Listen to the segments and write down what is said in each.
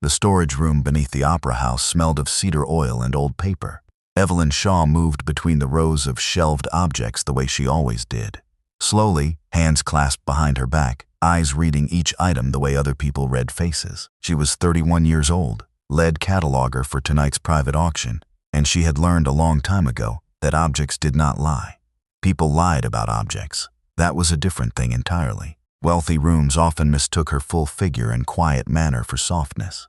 The storage room beneath the opera house smelled of cedar oil and old paper. Evelyn Shaw moved between the rows of shelved objects the way she always did. Slowly, hands clasped behind her back, eyes reading each item the way other people read faces. She was 31 years old, lead cataloger for tonight's private auction, and she had learned a long time ago that objects did not lie. People lied about objects. That was a different thing entirely. Wealthy rooms often mistook her full figure and quiet manner for softness.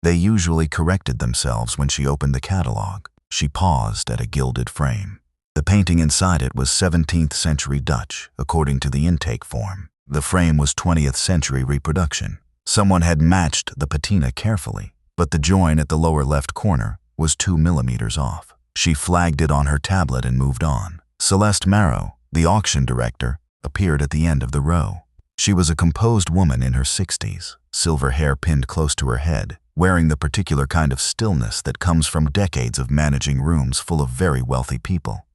They usually corrected themselves when she opened the catalog. She paused at a gilded frame. The painting inside it was 17th century Dutch, according to the intake form. The frame was 20th century reproduction. Someone had matched the patina carefully, but the join at the lower left corner was 2 millimeters off. She flagged it on her tablet and moved on. Celeste Marrow, the auction director, appeared at the end of the row. She was a composed woman in her 60s, silver hair pinned close to her head, wearing the particular kind of stillness that comes from decades of managing rooms full of very wealthy people.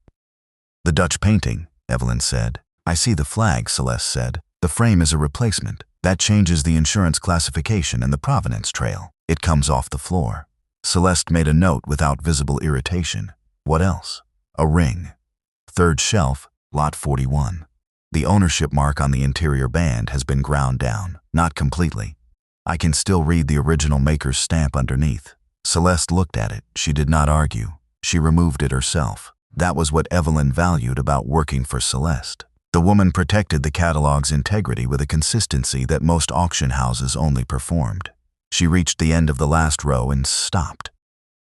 "The Dutch painting," Evelyn said. "I see the flag," Celeste said. "The frame is a replacement. That changes the insurance classification and the provenance trail. It comes off the floor." Celeste made a note without visible irritation. "What else?" "A ring. Third shelf, lot 41. The ownership mark on the interior band has been ground down, not completely. I can still read the original maker's stamp underneath." Celeste looked at it. She did not argue. She removed it herself. That was what Evelyn valued about working for Celeste. The woman protected the catalog's integrity with a consistency that most auction houses only performed. She reached the end of the last row and stopped.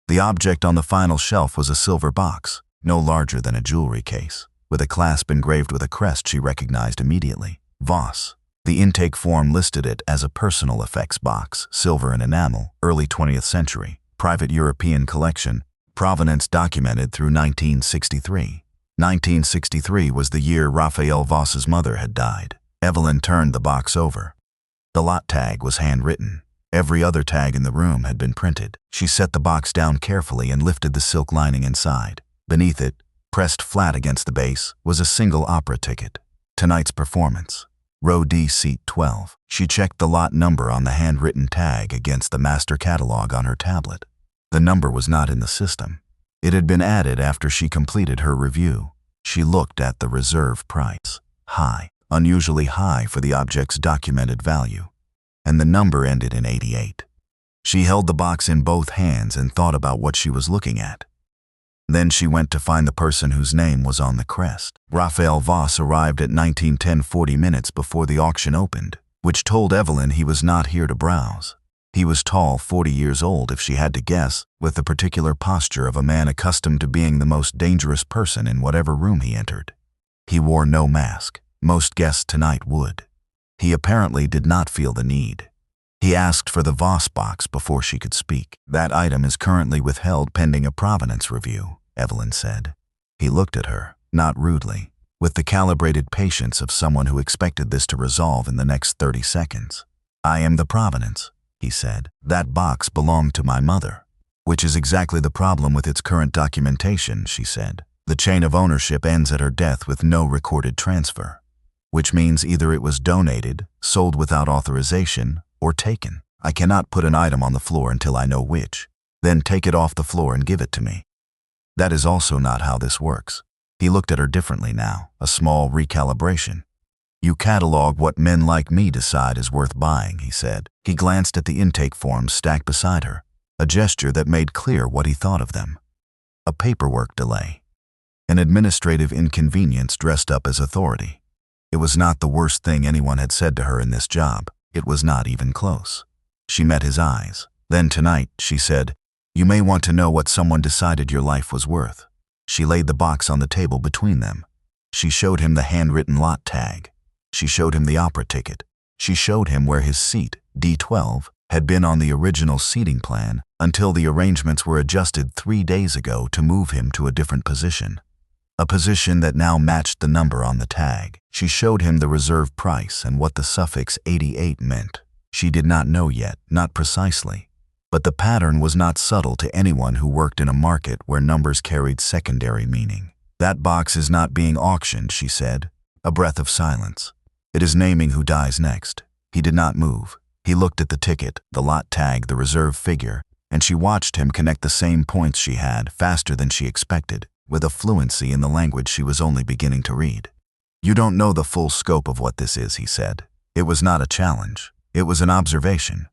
The object on the final shelf was a silver box, no larger than a jewelry case, with a clasp engraved with a crest she recognized immediately. Voss. The intake form listed it as a personal effects box, silver and enamel, early 20th century, private European collection, provenance documented through 1963. 1963 was the year Rafael Voss's mother had died. Evelyn turned the box over. The lot tag was handwritten. Every other tag in the room had been printed. She set the box down carefully and lifted the silk lining inside. Beneath it, pressed flat against the base, was a single opera ticket. Tonight's performance. Row D, seat 12. She checked the lot number on the handwritten tag against the master catalog on her tablet. The number was not in the system. It had been added after she completed her review. She looked at the reserve price. High, unusually high for the object's documented value. And the number ended in 88. She held the box in both hands and thought about what she was looking at. Then she went to find the person whose name was on the crest. Rafael Voss arrived at 19:10, 40 minutes before the auction opened, which told Evelyn he was not here to browse. He was tall, 40 years old if she had to guess, with the particular posture of a man accustomed to being the most dangerous person in whatever room he entered. He wore no mask. Most guests tonight would. He apparently did not feel the need. He asked for the Voss box before she could speak. "That item is currently withheld pending a provenance review," Evelyn said. He looked at her, not rudely, with the calibrated patience of someone who expected this to resolve in the next 30 seconds. "I am the provenance," he said. "That box belonged to my mother." "Which is exactly the problem with its current documentation," she said. "The chain of ownership ends at her death with no recorded transfer. Which means either it was donated, sold without authorization, or taken. I cannot put an item on the floor until I know which. Then take it off the floor and give it to me. That is also not how this works." He looked at her differently now, a small recalibration. "You catalog what men like me decide is worth buying," he said. He glanced at the intake forms stacked beside her, a gesture that made clear what he thought of them. A paperwork delay. An administrative inconvenience dressed up as authority. It was not the worst thing anyone had said to her in this job. It was not even close. She met his eyes. "Then tonight," she said, "you may want to know what someone decided your life was worth." She laid the box on the table between them. She showed him the handwritten lot tag. She showed him the opera ticket. She showed him where his seat, D12, had been on the original seating plan until the arrangements were adjusted 3 days ago to move him to a different position. A position that now matched the number on the tag. She showed him the reserve price and what the suffix 88 meant. She did not know yet, not precisely. But the pattern was not subtle to anyone who worked in a market where numbers carried secondary meaning. "That box is not being auctioned," she said. A breath of silence. "It is naming who dies next." He did not move. He looked at the ticket, the lot tag, the reserve figure, and she watched him connect the same points she had, faster than she expected, with a fluency in the language she was only beginning to read. "You don't know the full scope of what this is," he said. It was not a challenge. It was an observation.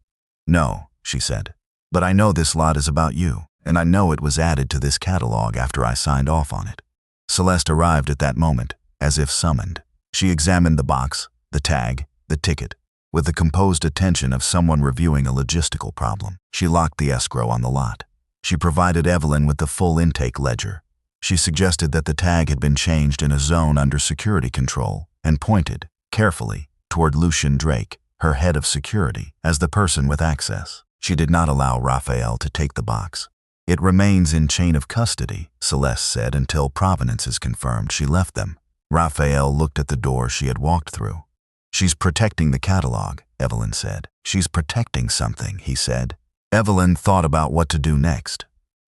"No," she said. "But I know this lot is about you, and I know it was added to this catalog after I signed off on it." Celeste arrived at that moment, as if summoned. She examined the box, the tag, the ticket, with the composed attention of someone reviewing a logistical problem. She locked the escrow on the lot. She provided Evelyn with the full intake ledger. She suggested that the tag had been changed in a zone under security control and pointed, carefully, toward Lucian Drake, her head of security, as the person with access. She did not allow Rafael to take the box. "It remains in chain of custody," Celeste said, "until provenance is confirmed." She left them. Rafael looked at the door she had walked through. "She's protecting the catalog," Evelyn said. "She's protecting something," he said. Evelyn thought about what to do next.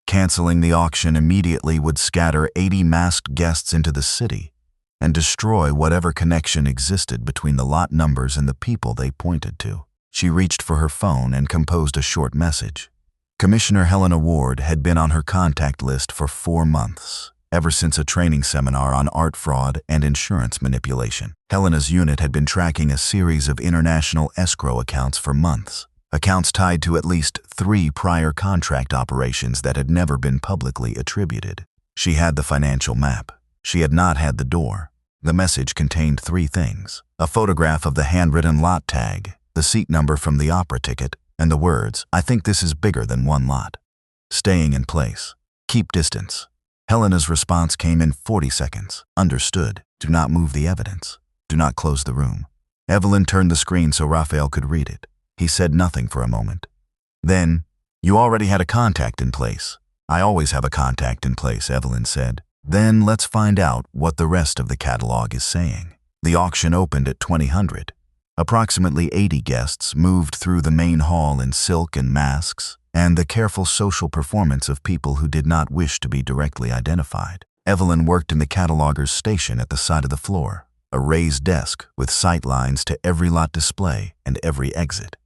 Canceling the auction immediately would scatter 80 masked guests into the city and destroy whatever connection existed between the lot numbers and the people they pointed to. She reached for her phone and composed a short message. Commissioner Helena Ward had been on her contact list for 4 months, ever since a training seminar on art fraud and insurance manipulation. Helena's unit had been tracking a series of international escrow accounts for months, accounts tied to at least 3 prior contract operations that had never been publicly attributed. She had the financial map. She had not had the door. The message contained 3 things: a photograph of the handwritten lot tag, the seat number from the opera ticket, and the words, "I think this is bigger than one lot. Staying in place. Keep distance." Helena's response came in 40 seconds. "Understood. Do not move the evidence. Do not close the room." Evelyn turned the screen so Rafael could read it. He said nothing for a moment. Then, "You already had a contact in place." "I always have a contact in place," Evelyn said. "Then let's find out what the rest of the catalog is saying." The auction opened at 2000. Approximately 80 guests moved through the main hall in silk and masks, and the careful social performance of people who did not wish to be directly identified. Evelyn worked in the cataloger's station at the side of the floor, a raised desk with sight lines to every lot display and every exit.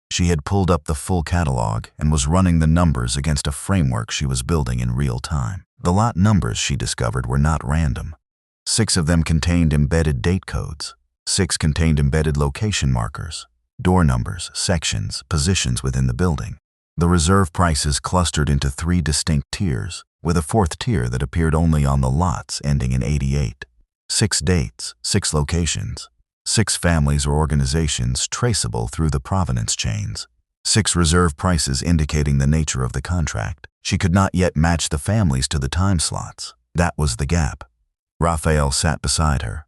She had pulled up the full catalog and was running the numbers against a framework she was building in real time. The lot numbers, she discovered, were not random. 6 of them contained embedded date codes. 6 contained embedded location markers, door numbers, sections, positions within the building. The reserve prices clustered into 3 distinct tiers, with a 4th tier that appeared only on the lots ending in 88. 6 dates, 6 locations, 6 families or organizations traceable through the provenance chains, 6 reserve prices indicating the nature of the contract. She could not yet match the families to the time slots. That was the gap. Rafael sat beside her.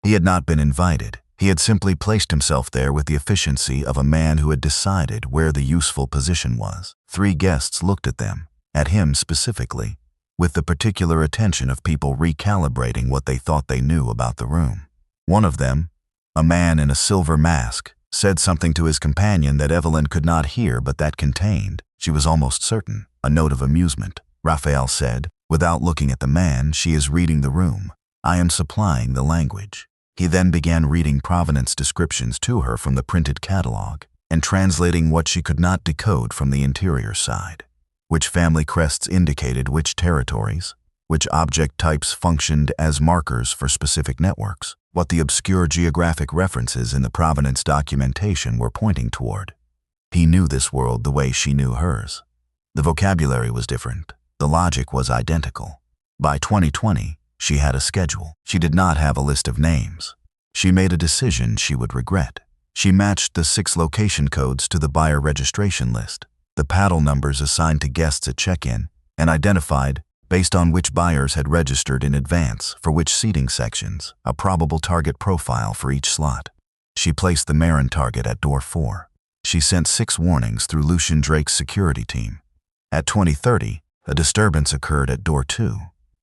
He had not been invited. He had simply placed himself there with the efficiency of a man who had decided where the useful position was. 3 guests looked at them, at him specifically, with the particular attention of people recalibrating what they thought they knew about the room. One of them, a man in a silver mask, said something to his companion that Evelyn could not hear but that contained, she was almost certain, a note of amusement. Rafael said, without looking at the man, "She is reading the room. I am supplying the language." He then began reading provenance descriptions to her from the printed catalog and translating what she could not decode from the interior side. Which family crests indicated which territories, which object types functioned as markers for specific networks, what the obscure geographic references in the provenance documentation were pointing toward. He knew this world the way she knew hers. The vocabulary was different. The logic was identical. By 2020, she had a schedule. She did not have a list of names. She made a decision she would regret. She matched the 6 location codes to the buyer registration list, the paddle numbers assigned to guests at check-in, and identified, based on which buyers had registered in advance for which seating sections, a probable target profile for each slot. She placed the Marin target at door 4. She sent 6 warnings through Lucian Drake's security team. At 2030, a disturbance occurred at door 2.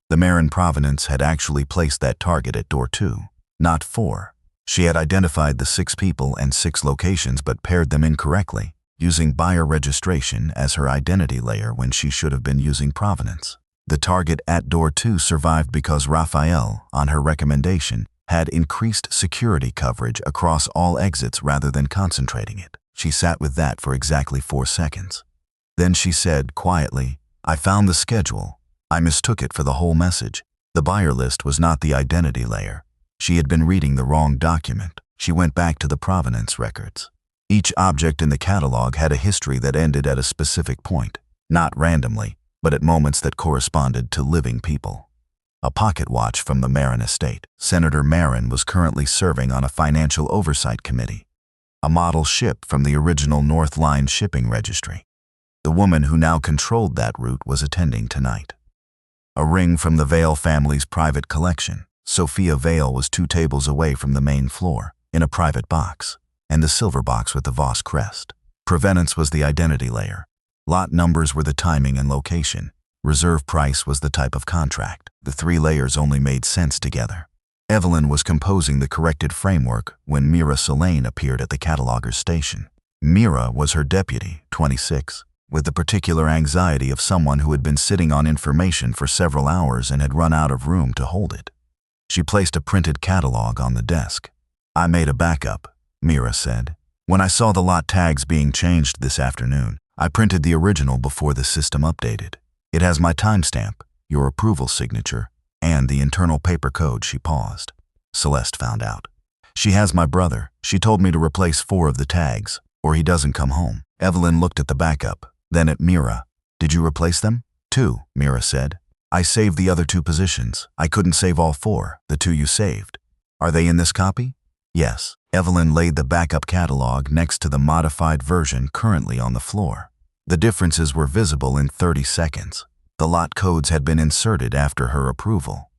The Marin Provenance had actually placed that target at door 2, not 4. She had identified the 6 people and 6 locations but paired them incorrectly, using buyer registration as her identity layer when she should have been using provenance. The target at door 2 survived because Rafael, on her recommendation, had increased security coverage across all exits rather than concentrating it. She sat with that for exactly 4 seconds. Then she said, quietly, I found the schedule. I mistook it for the whole message. The buyer list was not the identity layer. She had been reading the wrong document. She went back to the provenance records. Each object in the catalog had a history that ended at a specific point, not randomly, but at moments that corresponded to living people. A pocket watch from the Marin estate. Senator Marin was currently serving on a financial oversight committee. A model ship from the original North Line shipping registry. The woman who now controlled that route was attending tonight. A ring from the Vale family's private collection. Sophia Vale was 2 tables away from the main floor, in a private box, and the silver box with the Voss crest. Provenance was the identity layer. Lot numbers were the timing and location. Reserve price was the type of contract. The 3 layers only made sense together. Evelyn was composing the corrected framework when Mira Solane appeared at the cataloger's station. Mira was her deputy, 26, with the particular anxiety of someone who had been sitting on information for several hours and had run out of room to hold it. She placed a printed catalog on the desk. I made a backup, Mira said. When I saw the lot tags being changed this afternoon, I printed the original before the system updated. It has my timestamp, your approval signature, and the internal paper code. She paused. Celeste found out. She has my brother. She told me to replace 4 of the tags, or he doesn't come home. Evelyn looked at the backup, then at Mira. Did you replace them? 2, Mira said. I saved the other 2 positions. I couldn't save all 4, the 2 you saved. Are they in this copy? Yes. Evelyn laid the backup catalog next to the modified version currently on the floor. The differences were visible in 30 seconds. The lot codes had been inserted after her approval.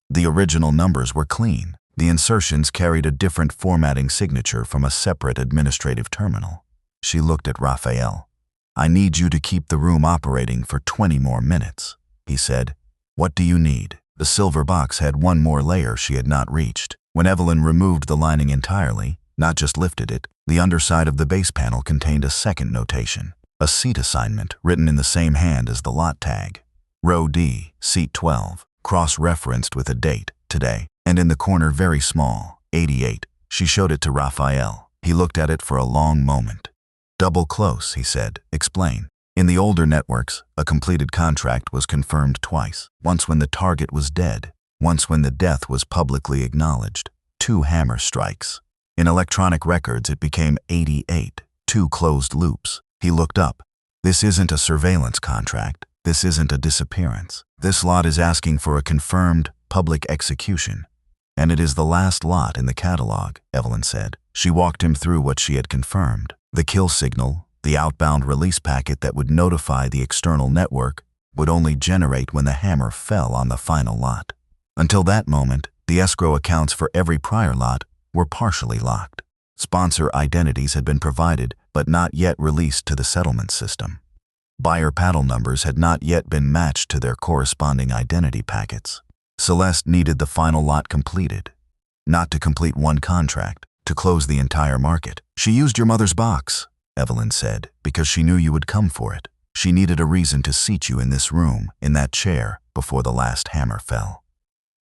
The original numbers were clean. The insertions carried a different formatting signature from a separate administrative terminal. She looked at Rafael. I need you to keep the room operating for 20 more minutes, he said. What do you need? The silver box had 1 more layer she had not reached. When Evelyn removed the lining entirely, not just lifted it, the underside of the base panel contained a second notation, a seat assignment written in the same hand as the lot tag. Row D, seat 12, cross-referenced with a date, today, and in the corner very small, 88. She showed it to Rafael. He looked at it for a long moment. Double close, he said. Explain. In the older networks, a completed contract was confirmed twice, once when the target was dead, once when the death was publicly acknowledged. 2 hammer strikes. In electronic records, it became 88, 2 closed loops. He looked up. This isn't a surveillance contract. This isn't a disappearance. This lot is asking for a confirmed public execution. And it is the last lot in the catalog, Evelyn said. She walked him through what she had confirmed. The kill signal, the outbound release packet that would notify the external network, would only generate when the hammer fell on the final lot. Until that moment, the escrow accounts for every prior lot were partially locked. Sponsor identities had been provided, but not yet released to the settlement system. Buyer paddle numbers had not yet been matched to their corresponding identity packets. Celeste needed the final lot completed, not to complete 1 contract, to close the entire market. She used your mother's box, Evelyn said, because she knew you would come for it. She needed a reason to seat you in this room, in that chair, before the last hammer fell.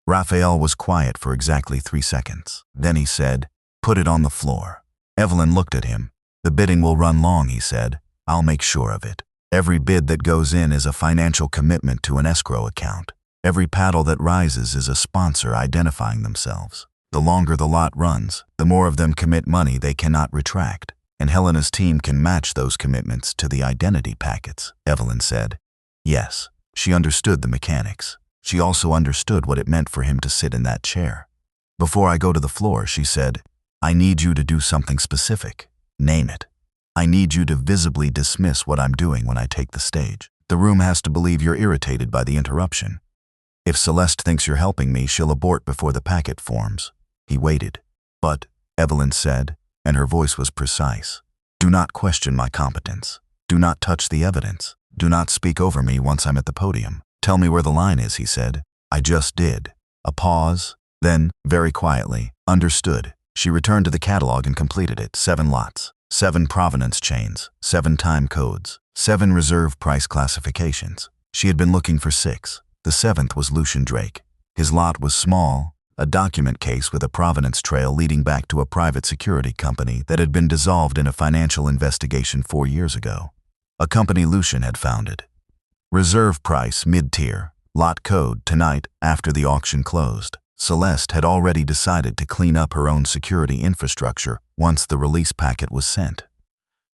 Rafael was quiet for exactly 3 seconds. Then he said, put it on the floor. Evelyn looked at him. The bidding will run long, he said. I'll make sure of it. Every bid that goes in is a financial commitment to an escrow account. Every paddle that rises is a sponsor identifying themselves. The longer the lot runs, the more of them commit money they cannot retract, and Helena's team can match those commitments to the identity packets, Evelyn said. Yes, she understood the mechanics. She also understood what it meant for him to sit in that chair. Before I go to the floor, she said, I need you to do something specific. Name it. I need you to visibly dismiss what I'm doing when I take the stage. The room has to believe you're irritated by the interruption. If Celeste thinks you're helping me, she'll abort before the packet forms. He waited. But, Evelyn said, and her voice was precise, do not question my competence. Do not touch the evidence. Do not speak over me once I'm at the podium. Tell me where the line is, he said. I just did. A pause. Then, very quietly, understood. She returned to the catalog and completed it. 7 lots. 7 provenance chains, 7 time codes, 7 reserve price classifications. She had been looking for 6. The 7th was Lucian Drake. His lot was small, a document case with a provenance trail leading back to a private security company that had been dissolved in a financial investigation 4 years ago. A company Lucian had founded. Reserve price, mid-tier. Lot code, tonight, after the auction closed. Celeste had already decided to clean up her own security infrastructure once the release packet was sent.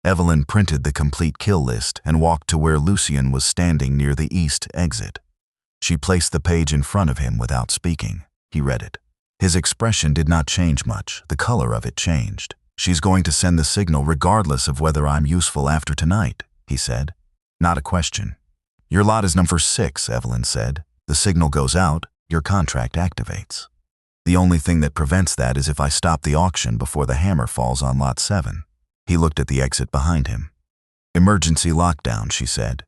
Evelyn printed the complete kill list and walked to where Lucian was standing near the east exit. She placed the page in front of him without speaking. He read it. His expression did not change much. The color of it changed. "She's going to send the signal regardless of whether I'm useful after tonight," he said. Not a question. "Your lot is number 6, Evelyn said. "The signal goes out, your contract activates. The only thing that prevents that is if I stop the auction before the hammer falls on lot 7. He looked at the exit behind him. "Emergency lockdown," she said.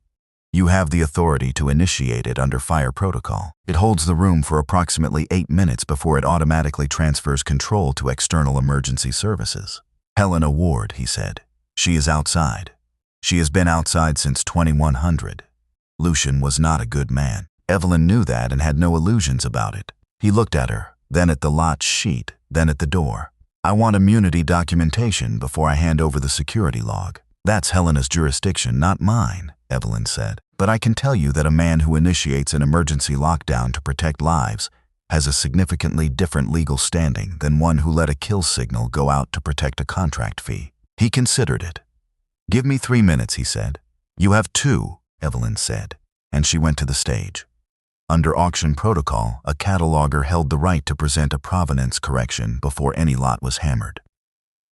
"You have the authority to initiate it under fire protocol. It holds the room for approximately 8 minutes before it automatically transfers control to external emergency services." "Helena Ward," he said. "She is outside. She has been outside since 2100. Lucian was not a good man. Evelyn knew that and had no illusions about it. He looked at her, then at the lot sheet, then at the door. "I want immunity documentation before I hand over the security log." "That's Helena's jurisdiction, not mine," Evelyn said. "But I can tell you that a man who initiates an emergency lockdown to protect lives has a significantly different legal standing than one who let a kill signal go out to protect a contract fee." He considered it. "Give me 3 minutes," he said. "You have 2, Evelyn said, and she went to the stage. Under auction protocol, a cataloger held the right to present a provenance correction before any lot was hammered.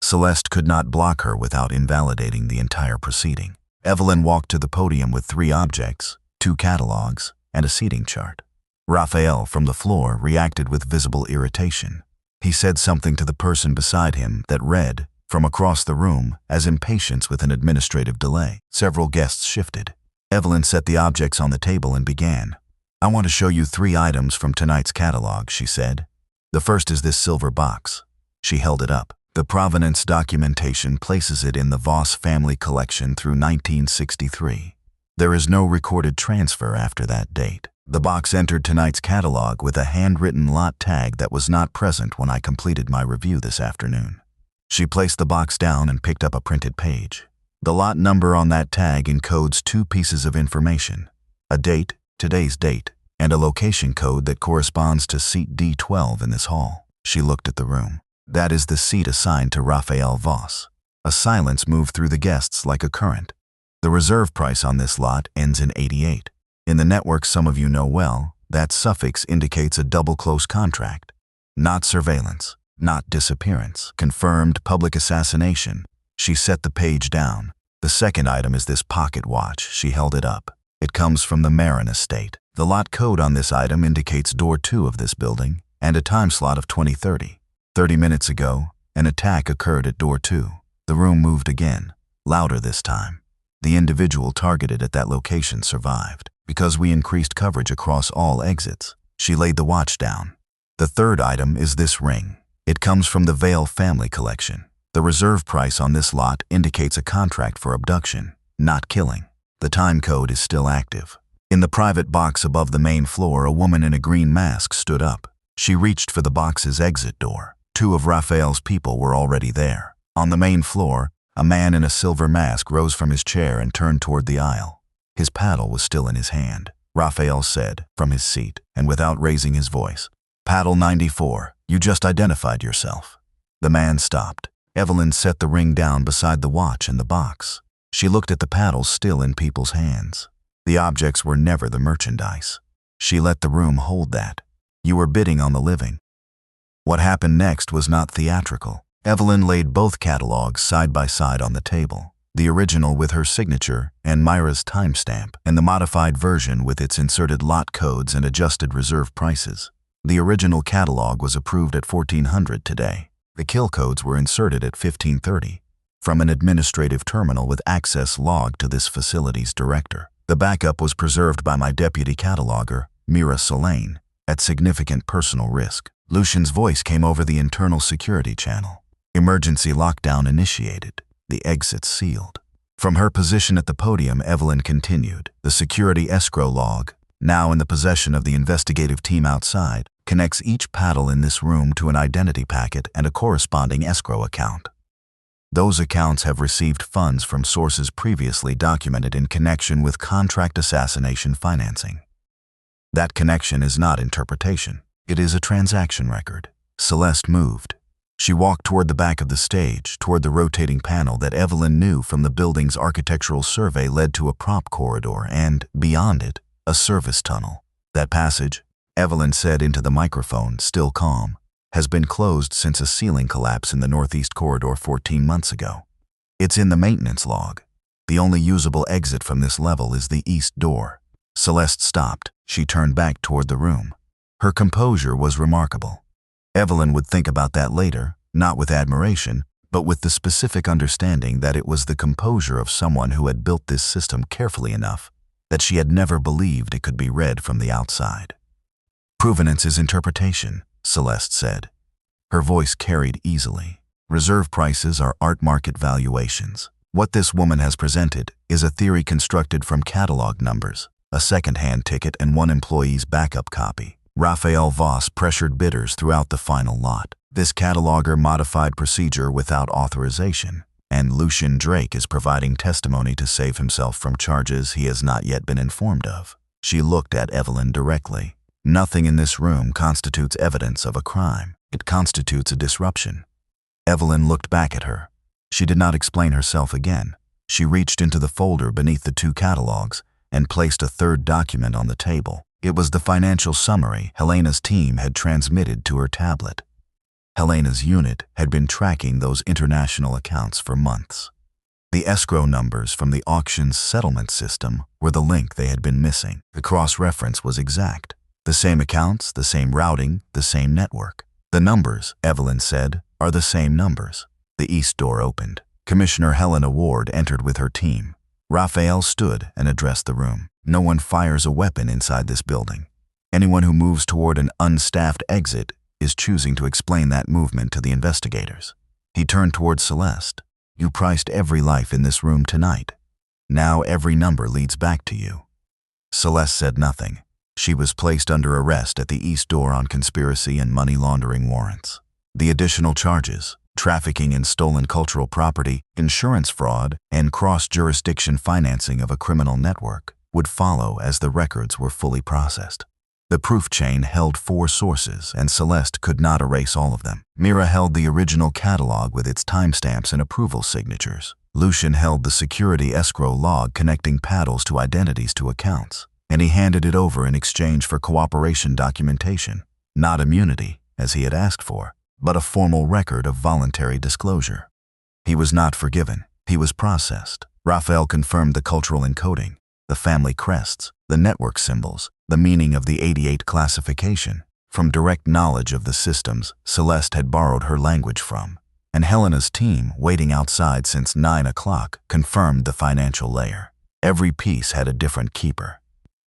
Celeste could not block her without invalidating the entire proceeding. Evelyn walked to the podium with 3 objects, 2 catalogs, and a seating chart. Rafael, from the floor, reacted with visible irritation. He said something to the person beside him that read, from across the room, as impatience with an administrative delay. Several guests shifted. Evelyn set the objects on the table and began. "I want to show you 3 items from tonight's catalog," she said. "The first is this silver box." She held it up. "The provenance documentation places it in the Voss family collection through 1963. There is no recorded transfer after that date. The box entered tonight's catalog with a handwritten lot tag that was not present when I completed my review this afternoon." She placed the box down and picked up a printed page. The lot number on that tag encodes 2 pieces of information: a date, today's date, and a location code that corresponds to seat D12 in this hall. She looked at the room. "That is the seat assigned to Rafael Voss." A silence moved through the guests like a current. "The reserve price on this lot ends in 88. In the network some of you know well, that suffix indicates a double close contract. Not surveillance, not disappearance, confirmed public assassination." She set the page down. "The second item is this pocket watch." She held it up. "It comes from the Marin estate. The lot code on this item indicates door 2 of this building and a time slot of 2030. 30 minutes ago, an attack occurred at door 2. The room moved again, louder this time. The individual targeted at that location survived because we increased coverage across all exits." She laid the watch down. "The third item is this ring. It comes from the Vale family collection. The reserve price on this lot indicates a contract for abduction, not killing. The time code is still active." In the private box above the main floor, a woman in a green mask stood up. She reached for the box's exit door. 2 of Raphael's people were already there. On the main floor, a man in a silver mask rose from his chair and turned toward the aisle. His paddle was still in his hand. Raphael said, from his seat, and without raising his voice, "Paddle 94, you just identified yourself." The man stopped. Evelyn set the ring down beside the watch and the box. She looked at the paddles still in people's hands. The objects were never the merchandise. She let the room hold that. You were bidding on the living. What happened next was not theatrical. Evelyn laid both catalogs side by side on the table, the original with her signature and Myra's timestamp, and the modified version with its inserted lot codes and adjusted reserve prices. The original catalog was approved at 1400 today. The kill codes were inserted at 1530 from an administrative terminal with access logged to this facility's director. The backup was preserved by my deputy cataloger, Mira Solane, at significant personal risk. Lucian's voice came over the internal security channel. "Emergency lockdown initiated. The exit sealed." From her position at the podium, Evelyn continued. "The security escrow log, now in the possession of the investigative team outside, connects each paddle in this room to an identity packet and a corresponding escrow account. Those accounts have received funds from sources previously documented in connection with contract assassination financing. That connection is not interpretation. It is a transaction record. Celeste moved. She walked toward the back of the stage, toward the rotating panel that Evelyn knew from the building's architectural survey led to a prop corridor and, beyond it, a service tunnel. That passage, Evelyn said into the microphone, still calm, has been closed since a ceiling collapse in the northeast corridor 14 months ago. It's in the maintenance log. The only usable exit from this level is the east door. Celeste stopped. She turned back toward the room. Her composure was remarkable. Evelyn would think about that later, not with admiration, but with the specific understanding that it was the composure of someone who had built this system carefully enough that she had never believed it could be read from the outside. Provenance is interpretation, Celeste said. Her voice carried easily. Reserve prices are art market valuations. What this woman has presented is a theory constructed from catalog numbers, a second-hand ticket, and one employee's backup copy. Rafael Voss pressured bidders throughout the final lot. This cataloger modified procedure without authorization, and Lucian Drake is providing testimony to save himself from charges he has not yet been informed of. She looked at Evelyn directly. Nothing in this room constitutes evidence of a crime. It constitutes a disruption. Evelyn looked back at her. She did not explain herself again. She reached into the folder beneath the two catalogs and placed a third document on the table. It was the financial summary Helena's team had transmitted to her tablet. Helena's unit had been tracking those international accounts for months. The escrow numbers from the auction's settlement system were the link they had been missing. The cross-reference was exact. The same accounts, the same routing, the same network. The numbers, Evelyn said, are the same numbers. The east door opened. Commissioner Helena Ward entered with her team. Rafael stood and addressed the room. No one fires a weapon inside this building. Anyone who moves toward an unstaffed exit is choosing to explain that movement to the investigators. He turned toward Celeste. You priced every life in this room tonight. Now every number leads back to you. Celeste said nothing. She was placed under arrest at the east door on conspiracy and money laundering warrants. The additional charges, trafficking in stolen cultural property, insurance fraud, and cross-jurisdiction financing of a criminal network, would follow as the records were fully processed. The proof chain held 4 sources, and Celeste could not erase all of them. Mira held the original catalog with its timestamps and approval signatures. Lucian held the security escrow log connecting paddles to identities to accounts, and he handed it over in exchange for cooperation documentation, not immunity, as he had asked for, but a formal record of voluntary disclosure. He was not forgiven. He was processed. Rafael confirmed the cultural encoding, the family crests, the network symbols, the meaning of the 88 classification, from direct knowledge of the systems Celeste had borrowed her language from, and Helena's team, waiting outside since 9 o'clock, confirmed the financial layer. Every piece had a different keeper.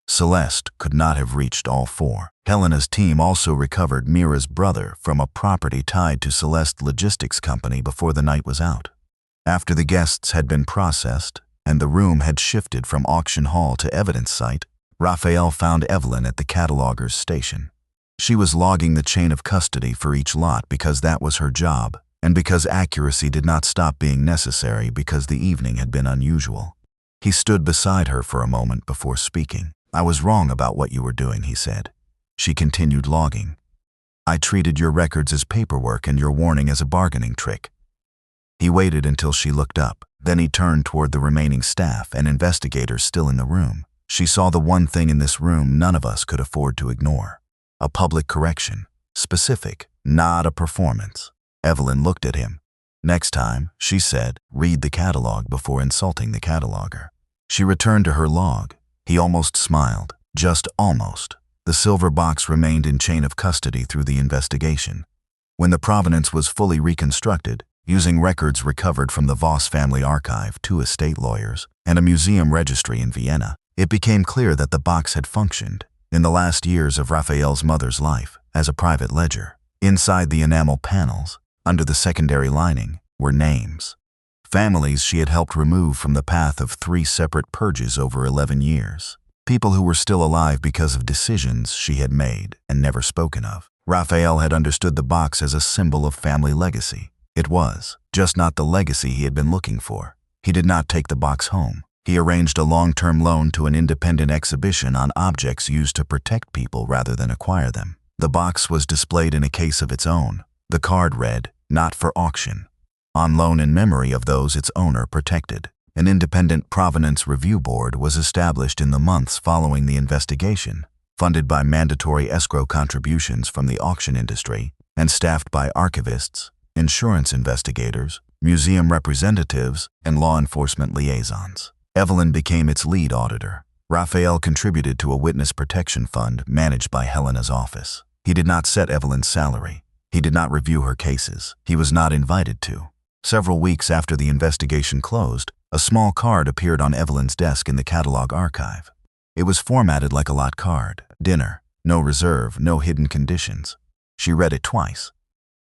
Celeste could not have reached all 4. Helena's team also recovered Mira's brother from a property tied to Celeste Logistics Company before the night was out. After the guests had been processed, and the room had shifted from auction hall to evidence site, Rafael found Evelyn at the cataloger's station. She was logging the chain of custody for each lot because that was her job, and because accuracy did not stop being necessary because the evening had been unusual. He stood beside her for a moment before speaking. I was wrong about what you were doing, he said. She continued logging. I treated your records as paperwork and your warning as a bargaining trick. He waited until she looked up. Then he turned toward the remaining staff and investigators still in the room. She saw the one thing in this room none of us could afford to ignore. A public correction. Specific, not a performance. Evelyn looked at him. Next time, she said, read the catalog before insulting the cataloger. She returned to her log. He almost smiled. Just almost. The silver box remained in chain of custody through the investigation. When the provenance was fully reconstructed, using records recovered from the Voss family archive, 2 estate lawyers, and a museum registry in Vienna, it became clear that the box had functioned, in the last years of Raphael's mother's life, as a private ledger. Inside the enamel panels, under the secondary lining, were names. Families she had helped remove from the path of 3 separate purges over 11 years. People who were still alive because of decisions she had made and never spoken of. Rafael had understood the box as a symbol of family legacy. It was, just not the legacy he had been looking for. He did not take the box home. He arranged a long-term loan to an independent exhibition on objects used to protect people rather than acquire them. The box was displayed in a case of its own. The card read, "Not for auction. On loan in memory of those its owner protected." An independent provenance review board was established in the months following the investigation, funded by mandatory escrow contributions from the auction industry, and staffed by archivists, insurance investigators, museum representatives, and law enforcement liaisons. Evelyn became its lead auditor. Rafael contributed to a witness protection fund managed by Helena's office. He did not set Evelyn's salary. He did not review her cases. He was not invited to. Several weeks after the investigation closed, a small card appeared on Evelyn's desk in the catalog archive. It was formatted like a lot card. Dinner. No reserve, no hidden conditions. She read it twice.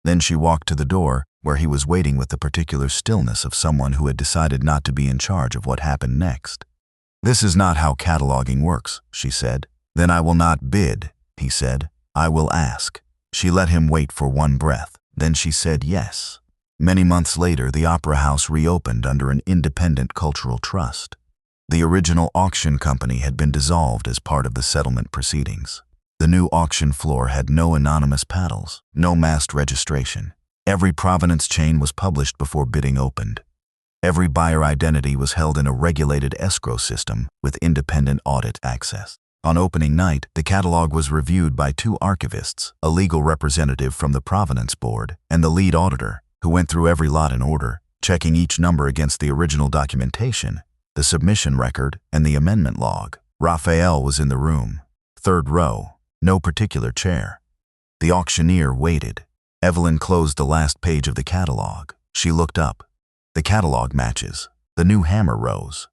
Then she walked to the door, where he was waiting with the particular stillness of someone who had decided not to be in charge of what happened next. "This is not how cataloging works," she said. "Then I will not bid," he said. "I will ask." She let him wait for one breath. Then she said yes. Many months later, the Opera House reopened under an independent cultural trust. The original auction company had been dissolved as part of the settlement proceedings. The new auction floor had no anonymous paddles, no massed registration. Every provenance chain was published before bidding opened. Every buyer identity was held in a regulated escrow system with independent audit access. On opening night, the catalog was reviewed by 2 archivists, a legal representative from the Provenance Board, and the lead auditor, who went through every lot in order, checking each number against the original documentation, the submission record, and the amendment log. Rafael was in the room. 3rd row. No particular chair. The auctioneer waited. Evelyn closed the last page of the catalog. She looked up. The catalog matches. The new hammer rose.